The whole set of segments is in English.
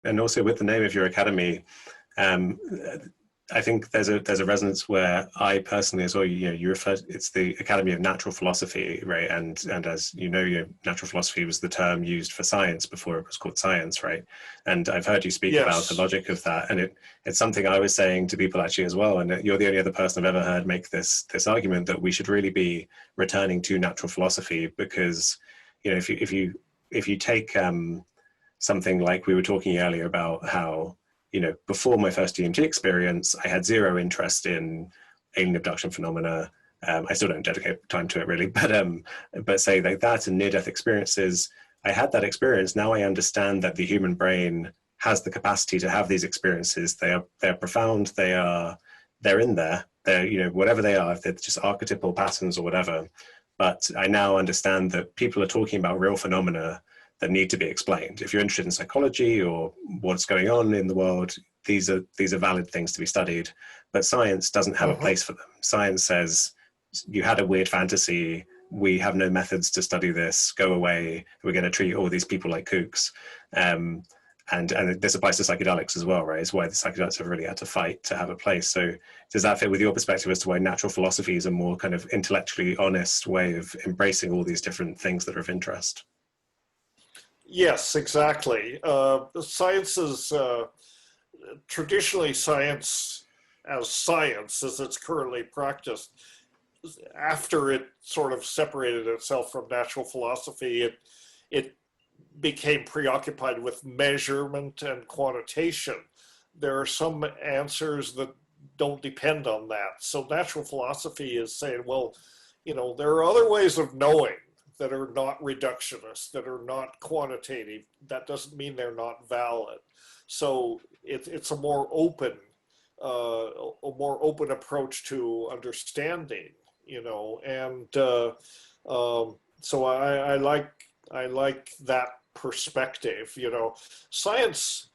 And also with the name of your academy, um, I think there's a resonance where I personally as well, you refer, it's the Academy of Natural Philosophy, right? And as you know, natural philosophy was the term used for science before it was called science, right? And I've heard you speak about the Yes. logic of that, and it's something I was saying to people actually as well. And you're the only other person I've ever heard make this argument that we should really be returning to natural philosophy, because if you take something like we were talking earlier about how, before my first DMT experience, I had zero interest in alien abduction phenomena. I still don't dedicate time to it really, but say like that and near-death experiences, I had that experience. Now I understand that the human brain has the capacity to have these experiences. They're profound. They're in there. They're, whatever they are, if they're just archetypal patterns or whatever. But I now understand that people are talking about real phenomena that need to be explained. If you're interested in psychology or what's going on in the world, these are valid things to be studied. But science doesn't have a place for them. Science says, you had a weird fantasy, we have no methods to study this, go away, we're going to treat all these people like kooks. And this applies to psychedelics as well, right? It's why the psychedelics have really had to fight to have a place. So does that fit with your perspective as to why natural philosophy is a more kind of intellectually honest way of embracing all these different things that are of interest? Yes, exactly. Science is, traditionally science, as it's currently practiced, after it sort of separated itself from natural philosophy, it became preoccupied with measurement and quantitation. There are some answers that don't depend on that. So natural philosophy is saying, well, there are other ways of knowing that are not reductionist, that are not quantitative. That doesn't mean they're not valid. So it's a more open approach to understanding, and so I like that perspective. Science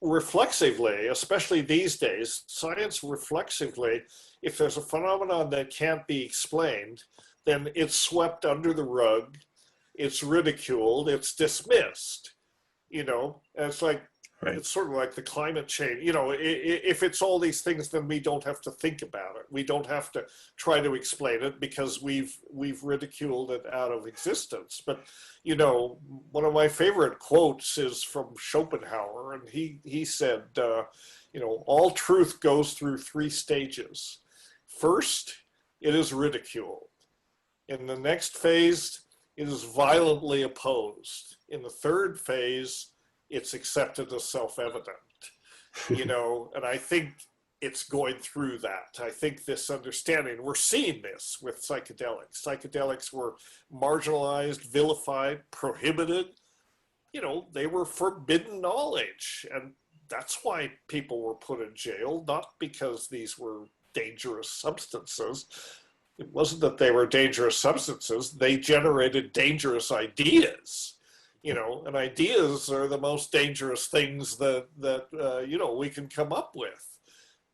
reflexively, especially these days, science reflexively, if there's a phenomenon that can't be explained, then it's swept under the rug, it's ridiculed, it's dismissed, and it's like, right. It's sort of like the climate change, if it's all these things, then we don't have to think about it. We don't have to try to explain it because we've ridiculed it out of existence. But, one of my favorite quotes is from Schopenhauer, and he said, all truth goes through 3 stages. First, it is ridiculed. In the next phase, it is violently opposed. In the third phase, it's accepted as self-evident, and I think it's going through that. I think this understanding, we're seeing this with psychedelics. Psychedelics were marginalized, vilified, prohibited. They were forbidden knowledge. And that's why people were put in jail, not because these were dangerous substances. It wasn't that they were dangerous substances, they generated dangerous ideas, and ideas are the most dangerous things that we can come up with.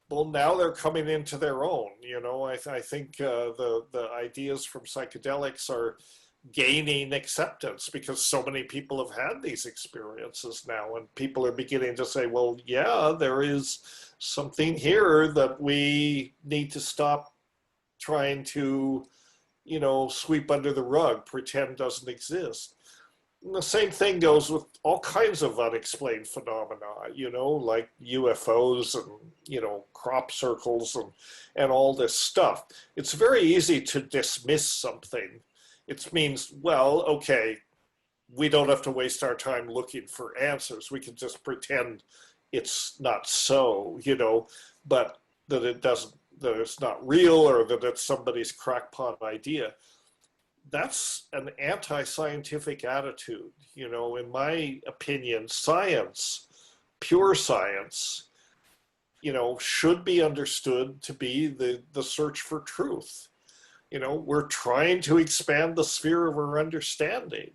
Well, now they're coming into their own, I think the ideas from psychedelics are gaining acceptance because so many people have had these experiences now, and people are beginning to say, well, yeah, there is something here that we need to stop trying to, sweep under the rug, pretend doesn't exist. And the same thing goes with all kinds of unexplained phenomena, like UFOs and, crop circles and all this stuff. It's very easy to dismiss something. It means, well, okay, we don't have to waste our time looking for answers. We can just pretend it's not so, but that it doesn't, that it's not real or that it's somebody's crackpot idea. That's an anti-scientific attitude. In my opinion, science, pure science, should be understood to be the search for truth. We're trying to expand the sphere of our understanding.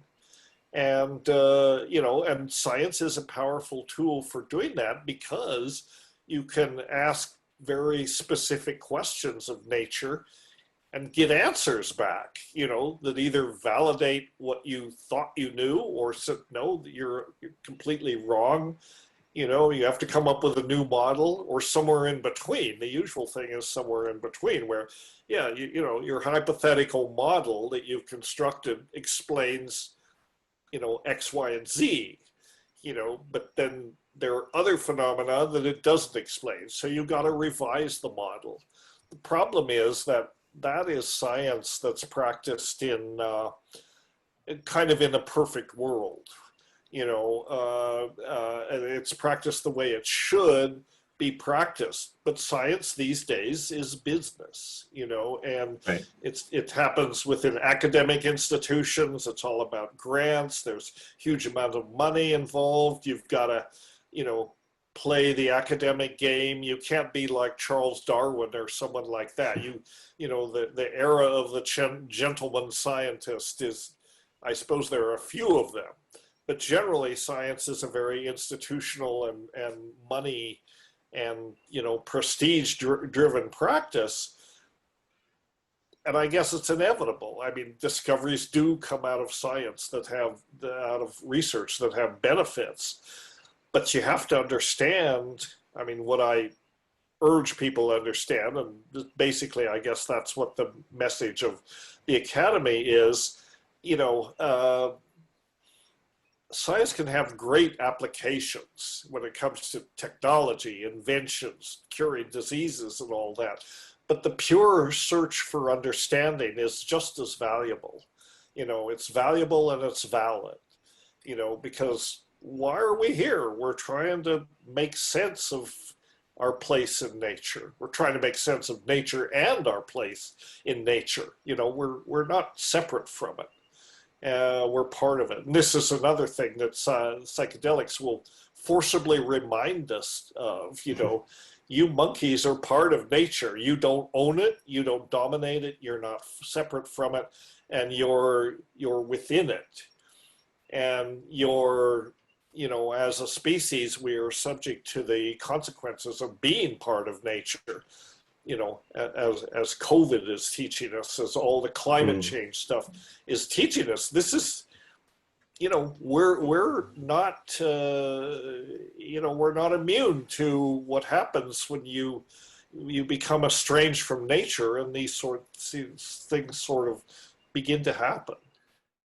And, and science is a powerful tool for doing that because you can ask very specific questions of nature and get answers back, you know, that either validate what you thought you knew or said, no, you're completely wrong. You know, you have to come up with a new model or somewhere in between. The usual thing is somewhere in between where, yeah, you know, your hypothetical model that you've constructed explains, you know, X, Y, and Z, you know, but then there are other phenomena that it doesn't explain. So you've got to revise the model. The problem is that that is science that's practiced in kind of in a perfect world. You know, and it's practiced the way it should be practiced. But science these days is business, you know, and Right. it happens within academic institutions. It's all about grants. There's huge amount of money involved. You've got to, you know, play the academic game. You can't be like Charles Darwin or someone like that. You know, the era of the gentleman scientist is, I suppose there are a few of them, but generally science is a very institutional and money and, you know, prestige driven practice. And I guess it's inevitable. I mean, discoveries do come out of science that have, out of research that have benefits. But you have to understand, I mean, what I urge people to understand, and basically, I guess that's what the message of the Academy is, you know, science can have great applications when it comes to technology, inventions, curing diseases and all that. But the pure search for understanding is just as valuable. You know, it's valuable and it's valid, you know, because why are we here? We're trying to make sense of our place in nature. We're trying to make sense of nature and our place in nature. You know, we're not separate from it. We're part of it. And this is another thing that psychedelics will forcibly remind us of, you know, you monkeys are part of nature. You don't own it, you don't dominate it, you're not separate from it, and you're within it. And you're, you know, as a species, we are subject to the consequences of being part of nature. You know, as COVID is teaching us, as all the climate change stuff is teaching us, this is, you know, we're not, you know, we're not immune to what happens when you become estranged from nature and these things sort of begin to happen.